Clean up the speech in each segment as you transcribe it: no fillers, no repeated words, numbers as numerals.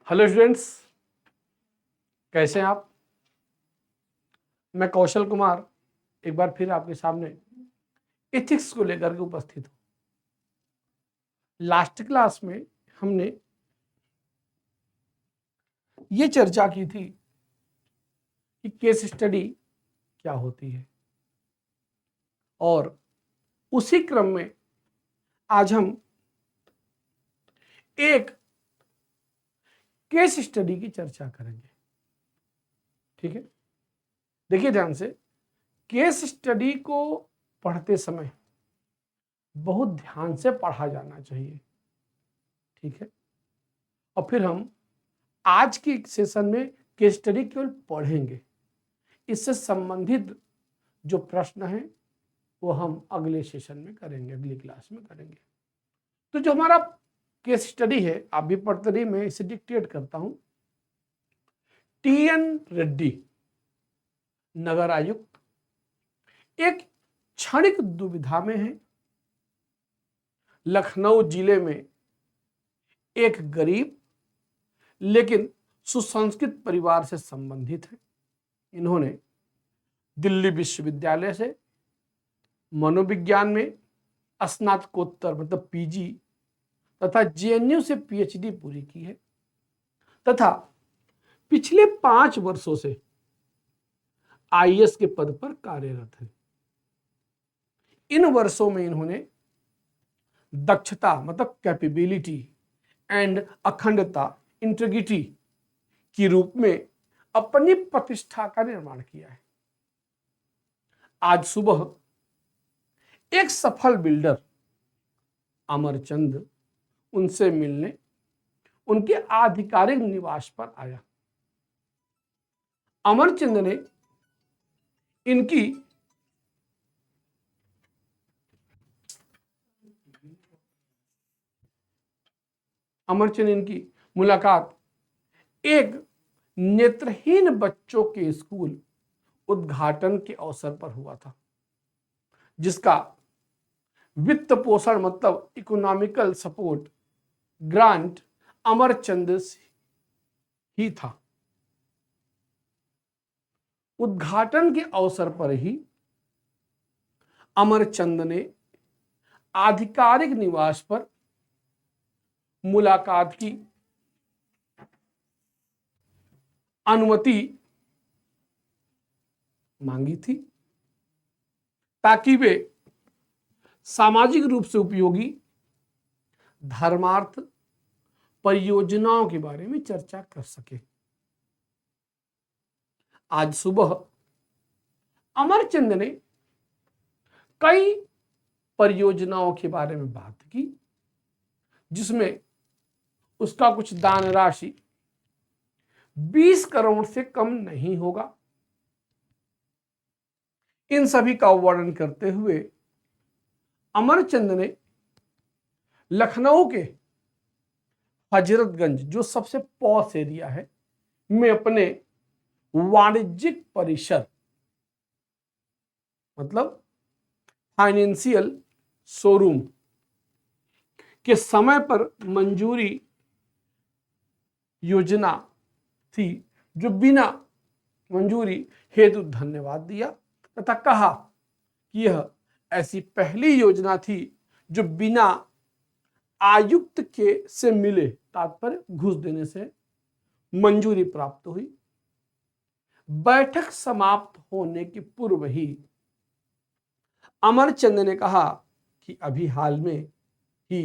Hello students, कैसे हैं आप। मैं कौशल कुमार एक बार फिर आपके सामने एथिक्स को लेकर के उपस्थित हूं। लास्ट क्लास में हमने ये चर्चा की थी कि केस स्टडी क्या होती है, और उसी क्रम में आज हम एक केस स्टडी की चर्चा करेंगे। ठीक है, देखिए ध्यान से। केस स्टडी को पढ़ते समय बहुत ध्यान से पढ़ा जाना चाहिए। ठीक है, और फिर हम आज की सेशन में केस स्टडी केवल पढ़ेंगे। इससे संबंधित जो प्रश्न हैं वो हम अगले सेशन में करेंगे, अगली क्लास में करेंगे। तो जो हमारा केस स्टडी है, आप भी पढ़ते रहिए, मैं इसे डिक्टेट करता हूं। टी.एन. रेड्डी नगर आयुक्त एक क्षणिक दुविधा में है। लखनऊ जिले में एक गरीब लेकिन सुसंस्कृत परिवार से संबंधित है। इन्होंने दिल्ली विश्वविद्यालय से मनोविज्ञान में स्नातकोत्तर मतलब पीजी तथा जेएनयू से पीएचडी पूरी की है, तथा पिछले 5 वर्षों से आईएएस के पद पर कार्यरत है। इन वर्षों में इन्होंने दक्षता मतलब कैपेबिलिटी एंड अखंडता इंटीग्रिटी के रूप में अपनी प्रतिष्ठा का निर्माण किया है। आज सुबह एक सफल बिल्डर अमरचंद उनसे मिलने उनके आधिकारिक निवास पर आया। अमरचंद ने इनकी मुलाकात एक नेत्रहीन बच्चों के स्कूल उद्घाटन के अवसर पर हुआ था, जिसका वित्त पोषण मतलब इकोनॉमिकल सपोर्ट ग्रांट अमरचंद ही था। उद्घाटन के अवसर पर ही अमरचंद ने आधिकारिक निवास पर मुलाकात की अनुमति मांगी थी, ताकि वे सामाजिक रूप से उपयोगी धर्मार्थ परियोजनाओं के बारे में चर्चा कर सके। आज सुबह अमरचंद ने कई परियोजनाओं के बारे में बात की, जिसमें उसका कुछ दान राशि 20 करोड़ से कम नहीं होगा। इन सभी का वर्णन करते हुए अमरचंद ने लखनऊ के हजरतगंज, जो सबसे पॉश एरिया है, में अपने वाणिज्यिक परिसर मतलब फाइनेंशियल शोरूम के समय पर मंजूरी योजना थी, जो बिना मंजूरी हेतु धन्यवाद दिया तथा कहा कि यह ऐसी पहली योजना थी जो बिना आयुक्त के से मिले तात्पर्य घूस देने से मंजूरी प्राप्त हुई। बैठक समाप्त होने के पूर्व ही अमरचंद ने कहा कि अभी हाल में ही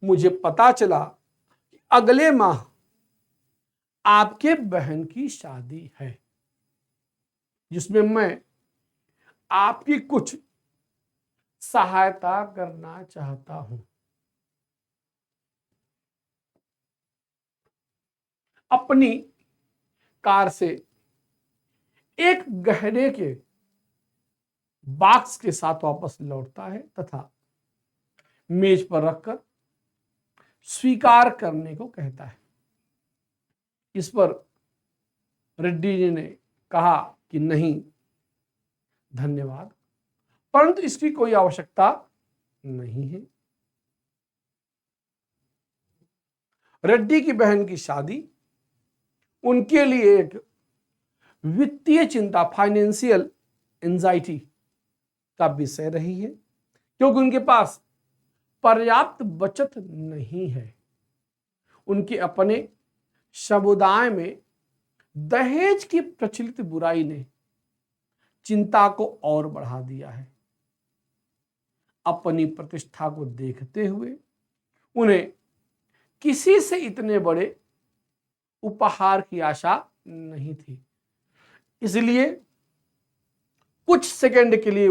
मुझे पता चला कि अगले माह आपके बहन की शादी है, जिसमें मैं आपकी कुछ सहायता करना चाहता हूं। अपनी कार से एक गहने के बॉक्स के साथ वापस लौटता है तथा मेज पर रखकर स्वीकार करने को कहता है। इस पर रेड्डी जी ने कहा कि नहीं धन्यवाद, परंतु इसकी कोई आवश्यकता नहीं है। रेड्डी की बहन की शादी उनके लिए एक वित्तीय चिंता, फाइनेंशियल एंजाइटी का विषय रही है, क्योंकि उनके पास पर्याप्त बचत नहीं है। उनके अपने समुदाय में दहेज की प्रचलित बुराई ने चिंता को और बढ़ा दिया है। अपनी प्रतिष्ठा को देखते हुए उन्हें किसी से इतने बड़े उपहार की आशा नहीं थी, इसलिए कुछ सेकंड के लिए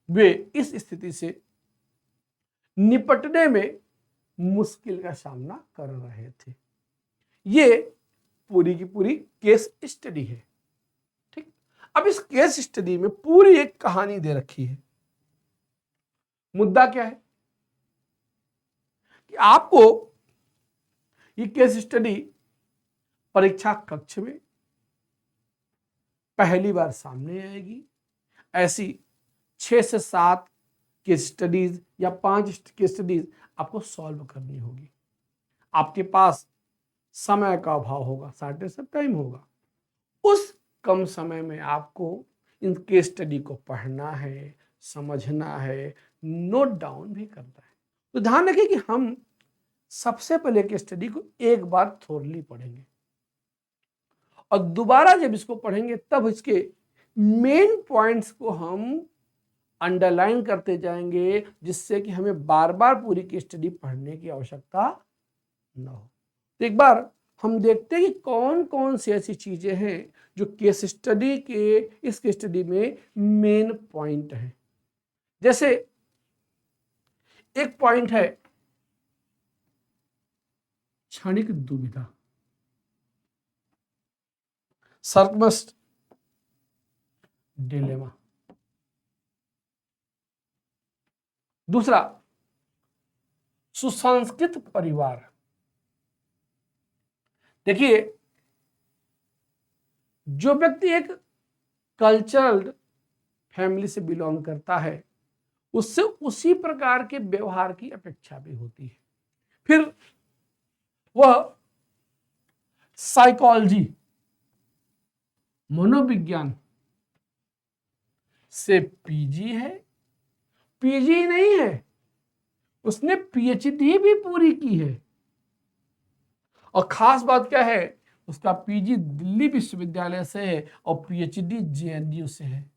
वे इस स्थिति से निपटने में मुश्किल का सामना कर रहे थे। ये पूरी की पूरी केस स्टडी है। ठीक, अब इस केस स्टडी में पूरी एक कहानी दे रखी है। मुद्दा क्या है कि आपको ये केस स्टडी परीक्षा कक्ष में पहली बार सामने आएगी। ऐसी 6 से 7 केस स्टडीज या 5 केस स्टडीज आपको सॉल्व करनी होगी। आपके पास समय का अभाव होगा, शॉर्टेज ऑफ टाइम होगा। उस कम समय में आपको इन केस स्टडी को पढ़ना है, समझना है, नोट डाउन भी करना है। तो ध्यान रखिए कि हम सबसे पहले केस स्टडी को एक बार थोरली पढ़ेंगे और दोबारा जब इसको पढ़ेंगे तब इसके मेन पॉइंट्स को हम अंडरलाइन करते जाएंगे, जिससे कि हमें बार बार पूरी केस स्टडी पढ़ने की आवश्यकता न हो। तो एक बार हम देखते हैं कि कौन कौन सी ऐसी चीजें हैं जो केस स्टडी के इस केस स्टडी में मेन पॉइंट है। जैसे एक पॉइंट है क्षणिक दुविधा, सर्कमस्ट डिलेमा। दूसरा, सुसंस्कृत परिवार। देखिए, जो व्यक्ति एक कल्चरल फैमिली से बिलोंग करता है उससे उसी प्रकार के व्यवहार की अपेक्षा भी होती है। फिर वह साइकोलॉजी, मनोविज्ञान से पीजी है, पीजी नहीं है, उसने पीएचडी भी पूरी की है। और खास बात क्या है, उसका पीजी दिल्ली विश्वविद्यालय से है और पीएचडी जेएनयू से है।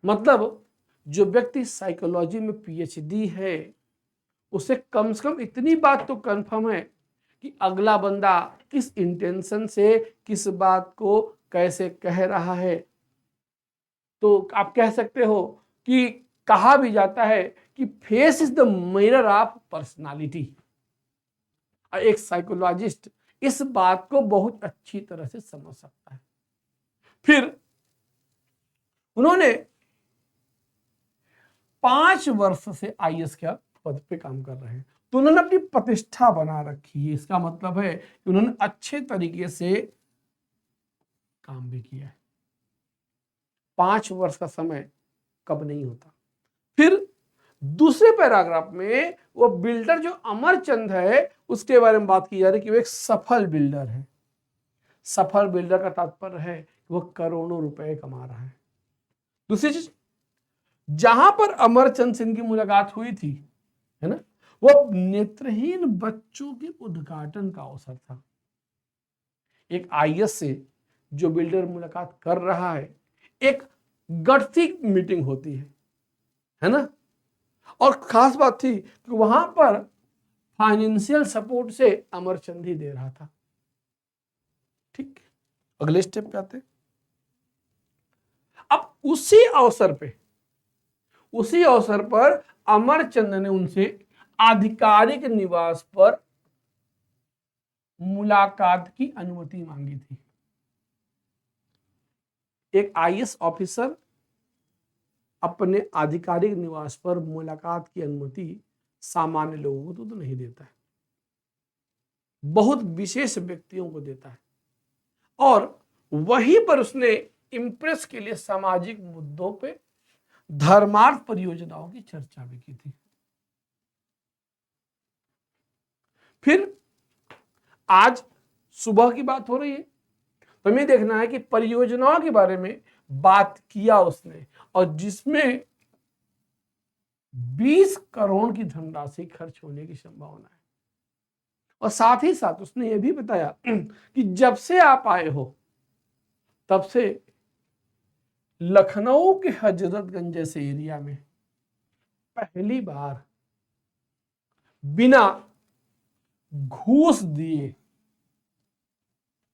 मतलब जो व्यक्ति साइकोलॉजी में पीएचडी है उसे कम से कम इतनी बात तो कंफर्म है कि अगला बंदा किस इंटेंशन से किस बात को कैसे कह रहा है। तो आप कह सकते हो कि कहा भी जाता है कि face is the mirror of personality. एक साइकोलॉजिस्ट इस बात को बहुत अच्छी तरह से समझ सकता है। फिर उन्होंने 5 वर्ष से आईएएस के पद पे काम कर रहे हैं, तो उन्होंने अपनी प्रतिष्ठा बना रखी है। इसका मतलब है कि उन्होंने अच्छे तरीके से काम भी किया है। 5 वर्ष का समय कब नहीं होता। फिर दूसरे पैराग्राफ में वो बिल्डर जो अमरचंद है उसके बारे में बात की जा रही है कि वो एक सफल बिल्डर है। सफल बिल्डर का तात्पर्य है कि वो करोड़ों रुपए कमा रहा है। दूसरी चीज, जहां पर अमरचंद सिंह की मुलाकात हुई थी, है ना, वो नेत्रहीन बच्चों के उद्घाटन का अवसर था। एक आईएएस से जो बिल्डर मुलाकात कर रहा है, एक गठती मीटिंग होती है ना। और खास बात थी कि वहां पर फाइनेंशियल सपोर्ट से अमरचंद ही दे रहा था। ठीक, अगले स्टेप पे आते। अब उसी अवसर पर अमरचंद ने उनसे आधिकारिक निवास पर मुलाकात की अनुमति मांगी थी। एक आईएएस ऑफिसर अपने आधिकारिक निवास पर मुलाकात की अनुमति सामान्य लोगों को तो नहीं देता है, बहुत विशेष व्यक्तियों को देता है। और वहीं पर उसने इम्प्रेस के लिए सामाजिक मुद्दों पे धर्मार्थ परियोजनाओं की चर्चा भी की थी। फिर आज सुबह की बात हो रही है, तो हमें देखना है कि परियोजनाओं के बारे में बात किया उसने, और जिसमें 20 करोड़ की धनराशि खर्च होने की संभावना है। और साथ ही साथ उसने यह भी बताया कि जब से आप आए हो तब से लखनऊ के हजरतगंज जैसे एरिया में पहली बार बिना घूस दिए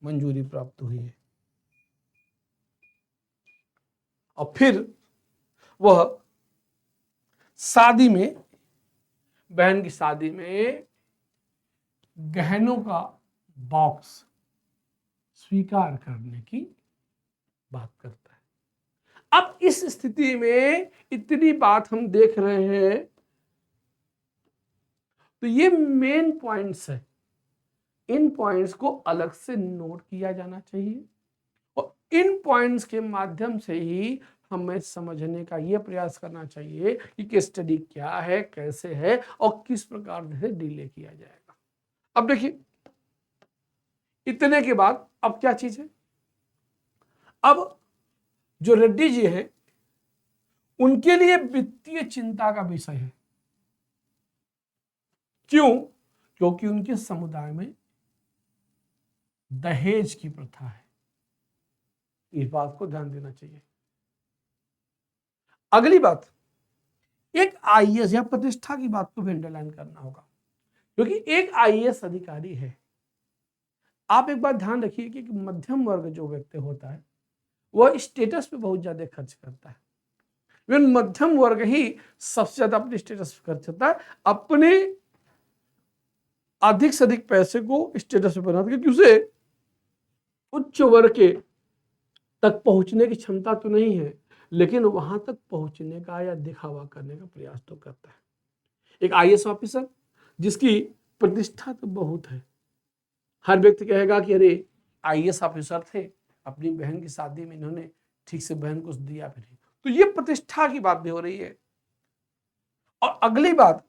मंजूरी प्राप्त हुई है। और फिर वह शादी में, बहन की शादी में गहनों का बॉक्स स्वीकार करने की बात करता है। अब इस स्थिति में इतनी बात हम देख रहे हैं, तो ये मेन पॉइंट्स है, इन पॉइंट्स को अलग से नोट किया जाना चाहिए, और इन पॉइंट्स के माध्यम से ही हमें समझने का यह प्रयास करना चाहिए कि केस स्टडी क्या है, कैसे है, और किस प्रकार से डिले किया जाएगा। अब देखिए, इतने के बाद अब क्या चीज है, अब जो रेड्डी जी हैं उनके लिए वित्तीय चिंता का विषय है। क्यों? क्योंकि उनके समुदाय में दहेज की प्रथा है, इस बात को ध्यान देना चाहिए। अगली बात, एक आईएएस या प्रतिष्ठा की बात को भी अंडरलाइन करना होगा, क्योंकि एक आईएएस अधिकारी है। आप एक बात ध्यान रखिए कि मध्यम वर्ग जो व्यक्ति होता है वह स्टेटस पे बहुत ज्यादा खर्च करता है। इवन मध्यम वर्ग ही सबसे ज्यादा अपने स्टेटस पे खर्च करता है, अपने अधिक से अधिक पैसे को स्टेटस पे बनाता है, क्योंकि उसे उच्च वर्ग के तक पहुंचने की क्षमता तो नहीं है, लेकिन वहां तक पहुंचने का या दिखावा करने का प्रयास तो करता है। एक आईएएस ऑफिसर जिसकी प्रतिष्ठा तो बहुत है, हर व्यक्ति कहेगा कि अरे आईएएस ऑफिसर थे, अपनी बहन की शादी में इन्होंने ठीक से बहन को दिया भी नहीं, तो ये प्रतिष्ठा की बात भी हो रही है। और अगली बात,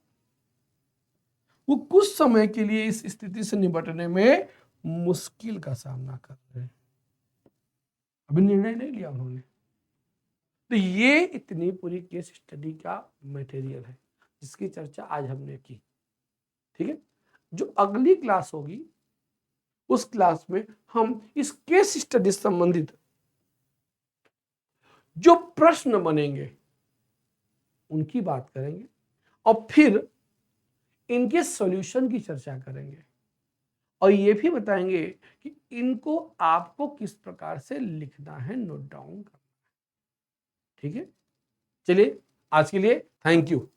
वो कुछ समय के लिए इस स्थिति से निपटने में मुश्किल का सामना कर रहे हैं, अभी निर्णय नहीं लिया उन्होंने। तो ये इतनी पूरी केस स्टडी का मटेरियल है जिसकी चर्चा आज हमने की। ठीक है, जो अगली क्लास होगी उस क्लास में हम इस केस स्टडी से संबंधित जो प्रश्न बनेंगे उनकी बात करेंगे, और फिर इनके सॉल्यूशन की चर्चा करेंगे, और ये भी बताएंगे कि इनको आपको किस प्रकार से लिखना है, नोट डाउन करना है। ठीक है, चलिए आज के लिए थैंक यू।